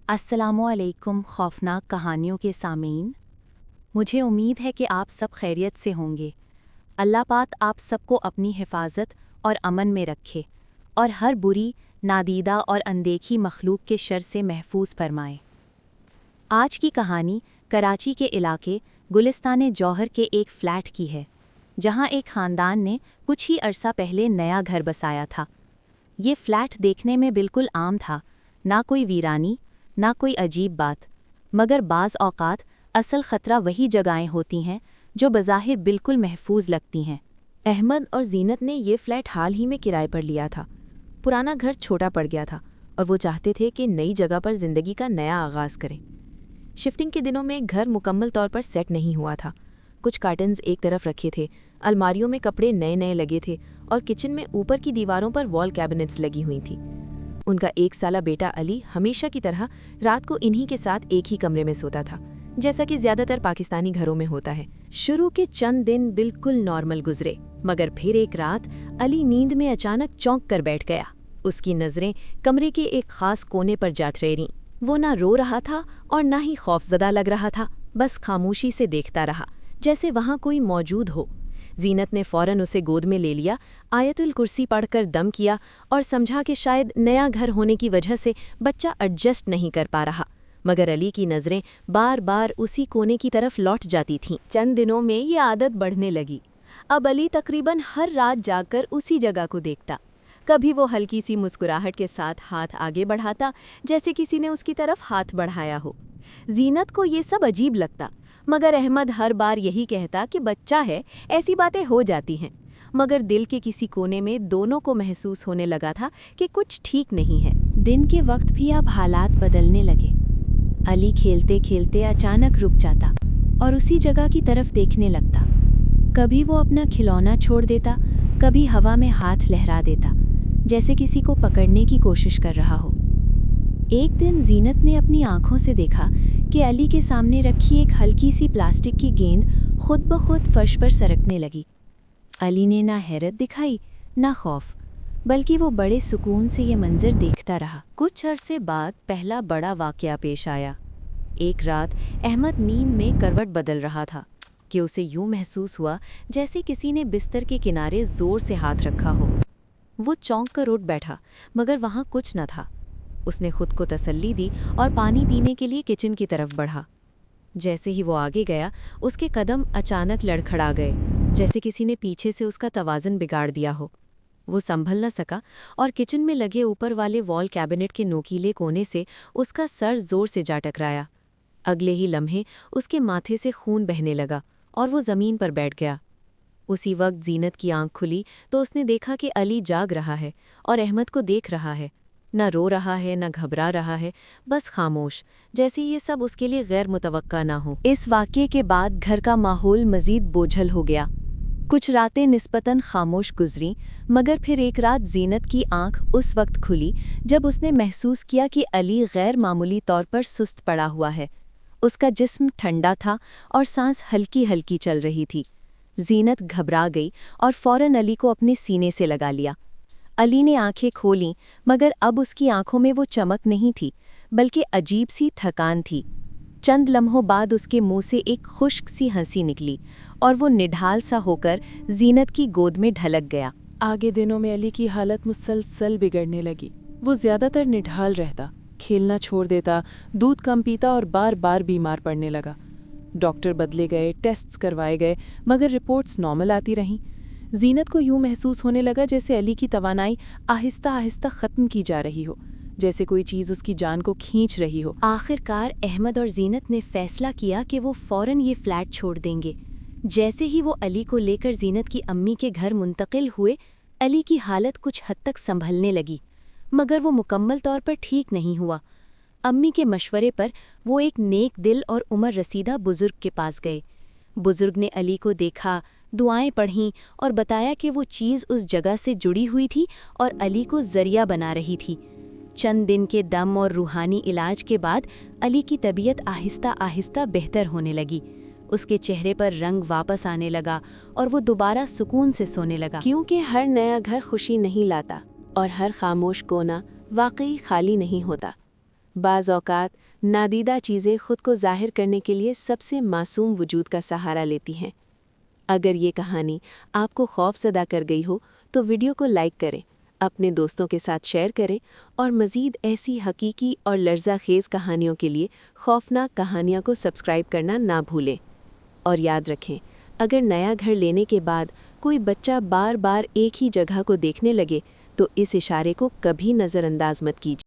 अस्सलामुअलैकुम खौफनाक कहानियों के सामीन। मुझे उम्मीद है कि आप सब खैरियत से होंगे। अल्लाह पाक आप सबको अपनी हिफाजत और अमन में रखे और हर बुरी, नादीदा और अनदेखी मखलूक के शर से महफूज फरमाए। आज की कहानी कराची के इलाके गुलिस्तान जौहर के एक फ़्लैट की है, जहां एक ख़ानदान ने कुछ ही अरसा पहले नया घर बसाया था। ये फ़्लैट देखने में बिल्कुल आम था, ना कोई वीरानी ना कोई अजीब बात, मगर बाज़ औक़ात असल ख़तरा वही जगहें होती हैं जो बज़ाहिर बिल्कुल महफूज लगती हैं। अहमद और जीनत ने ये फ्लैट हाल ही में किराए पर लिया था। पुराना घर छोटा पड़ गया था और वो चाहते थे कि नई जगह पर ज़िंदगी का नया आगाज़ करें। शिफ्टिंग के दिनों में घर मुकम्मल तौर पर सेट नहीं हुआ था। कुछ कार्टन्स एक तरफ रखे थे, अलमारियों में कपड़े नए नए लगे थे और किचन में ऊपर की दीवारों पर वॉल कैबिनेट्स लगी हुई थी। उनका 1 साला बेटा अली हमेशा की तरह रात को इन्हीं के साथ एक ही कमरे में सोता था, जैसा कि ज़्यादातर पाकिस्तानी घरों में होता है। शुरू के चंद दिन बिल्कुल नॉर्मल गुजरे, मगर फिर एक रात अली नींद में अचानक चौंक कर बैठ गया। उसकी नज़रें कमरे के एक ख़ास कोने पर जा ठहरीं। वो ना रो रहा था और ना ही खौफजदा लग रहा था, बस खामोशी से देखता रहा, जैसे वहाँ कोई मौजूद हो। जीनत ने फ़ौरन उसे गोद में ले लिया, आयतुल कुर्सी पढ़कर दम किया और समझा कि शायद नया घर होने की वजह से बच्चा एडजस्ट नहीं कर पा रहा। मगर अली की नज़रें बार बार उसी कोने की तरफ लौट जाती थीं। चंद दिनों में ये आदत बढ़ने लगी। अब अली तकरीबन हर रात जाकर उसी जगह को देखता। कभी वो हल्की सी मुस्कुराहट के साथ हाथ आगे बढ़ाता, जैसे किसी ने उसकी तरफ हाथ बढ़ाया हो। जीनत को ये सब अजीब लगता, मगर अहमद हर बार यही कहता कि बच्चा है, ऐसी बातें हो जाती हैं। मगर दिल के किसी कोने में दोनों को महसूस होने लगा था कि कुछ ठीक नहीं है। दिन के वक्त भी अब हालात बदलने लगे। अली खेलते खेलते अचानक रुक जाता और उसी जगह की तरफ देखने लगता। कभी वो अपना खिलौना छोड़ देता, कभी हवा में हाथ लहरा देता, जैसे किसी को पकड़ने की कोशिश कर रहा हो। एक दिन जीनत ने अपनी आंखों से देखा कि अली के सामने रखी एक हल्की सी प्लास्टिक की गेंद खुद ब खुद फर्श पर सरकने लगी। अली ने ना हैरत दिखाई ना खौफ, बल्कि वो बड़े सुकून से ये मंजर देखता रहा। कुछ अरसे बाद पहला बड़ा वाक़या पेश आया। एक रात अहमद नींद में करवट बदल रहा था कि उसे यूं महसूस हुआ जैसे किसी ने बिस्तर के किनारे ज़ोर से हाथ रखा हो। वो चौंक कर उठ बैठा, मगर वहाँ कुछ न था। उसने खुद को तसल्ली दी और पानी पीने के लिए किचन की तरफ बढ़ा। जैसे ही वो आगे गया, उसके कदम अचानक लड़खड़ा गए, जैसे किसी ने पीछे से उसका तवाज़ुन बिगाड़ दिया हो। वो संभल न सका और किचन में लगे ऊपर वाले वॉल कैबिनेट के नोकीले कोने से उसका सर जोर से जा टकराया। अगले ही लम्हे उसके माथे से खून बहने लगा और वो ज़मीन पर बैठ गया। उसी वक्त जीनत की आंख खुली तो उसने देखा कि अली जाग रहा है और अहमद को देख रहा है। न रो रहा है न घबरा रहा है, बस खामोश, जैसे ये सब उसके लिए गैर मुतवक्का ना हो। इस वाक़ये के बाद घर का माहौल मज़ीद बोझल हो गया। कुछ रातें निस्बतन खामोश गुजरीं, मगर फिर एक रात जीनत की आंख उस वक्त खुली जब उसने महसूस किया कि अली गैर मामूली तौर पर सुस्त पड़ा हुआ है। उसका जिस्म ठंडा था और सांस हल्की हल्की चल रही थी। जीनत घबरा गई और फ़ौरन अली को अपने सीने से लगा लिया। अली ने आंखें खोलीं, मगर अब उसकी आंखों में वो चमक नहीं थी, बल्कि अजीब सी थकान थी। चंद लम्हों बाद उसके मुंह से एक खुश्क सी हंसी निकली और वो निढाल सा होकर जीनत की गोद में ढलक गया। आगे दिनों में अली की हालत मुसलसल बिगड़ने लगी। वो ज़्यादातर निढाल रहता, खेलना छोड़ देता, दूध कम पीता और बार बार बीमार पड़ने लगा। डॉक्टर बदले गए, टेस्ट्स करवाए गए, मगर रिपोर्ट्स नॉर्मल आती रहीं। जीनत को यूं महसूस होने लगा जैसे अली की तवानाई आहिस्ता आहिस्ता ख़त्म की जा रही हो, जैसे कोई चीज़ उसकी जान को खींच रही हो। आखिरकार अहमद और जीनत ने फैसला किया कि वो फ़ौरन ये फ़्लैट छोड़ देंगे। जैसे ही वो अली को लेकर जीनत की अम्मी के घर मुंतकिल हुए, अली की हालत कुछ हद तक संभलने लगी, मगर वो मुकम्मल तौर पर ठीक नहीं हुआ। अम्मी के मशवरे पर वो एक नेक दिल और उम्र रसीदा बुज़ुर्ग के पास गए। बुज़ुर्ग ने अली को देखा, दुआएं पढ़ीं और बताया कि वो चीज़ उस जगह से जुड़ी हुई थी और अली को ज़रिया बना रही थी। चंद दिन के दम और रूहानी इलाज के बाद अली की तबीयत आहिस्ता आहिस्ता बेहतर होने लगी। उसके चेहरे पर रंग वापस आने लगा और वो दोबारा सुकून से सोने लगा। क्योंकि हर नया घर खुशी नहीं लाता और हर खामोश कोना वाकई खाली नहीं होता। بعض اوقات نادیدہ چیزیں خود کو ظاہر کرنے کے لیے سب سے معصوم وجود کا سہارا لیتی ہیں۔ اگر یہ کہانی آپ کو خوف زدہ کر گئی ہو تو ویڈیو کو لائک کریں، اپنے دوستوں کے ساتھ شیئر کریں اور مزید ایسی حقیقی اور لرزہ خیز کہانیوں کے لیے خوفناک کہانیاں کو سبسکرائب کرنا نہ بھولیں۔ اور یاد رکھیں، اگر نیا گھر لینے کے بعد کوئی بچہ بار بار ایک ہی جگہ کو دیکھنے لگے تو اس اشارے کو کبھی نظر انداز مت کیجیے۔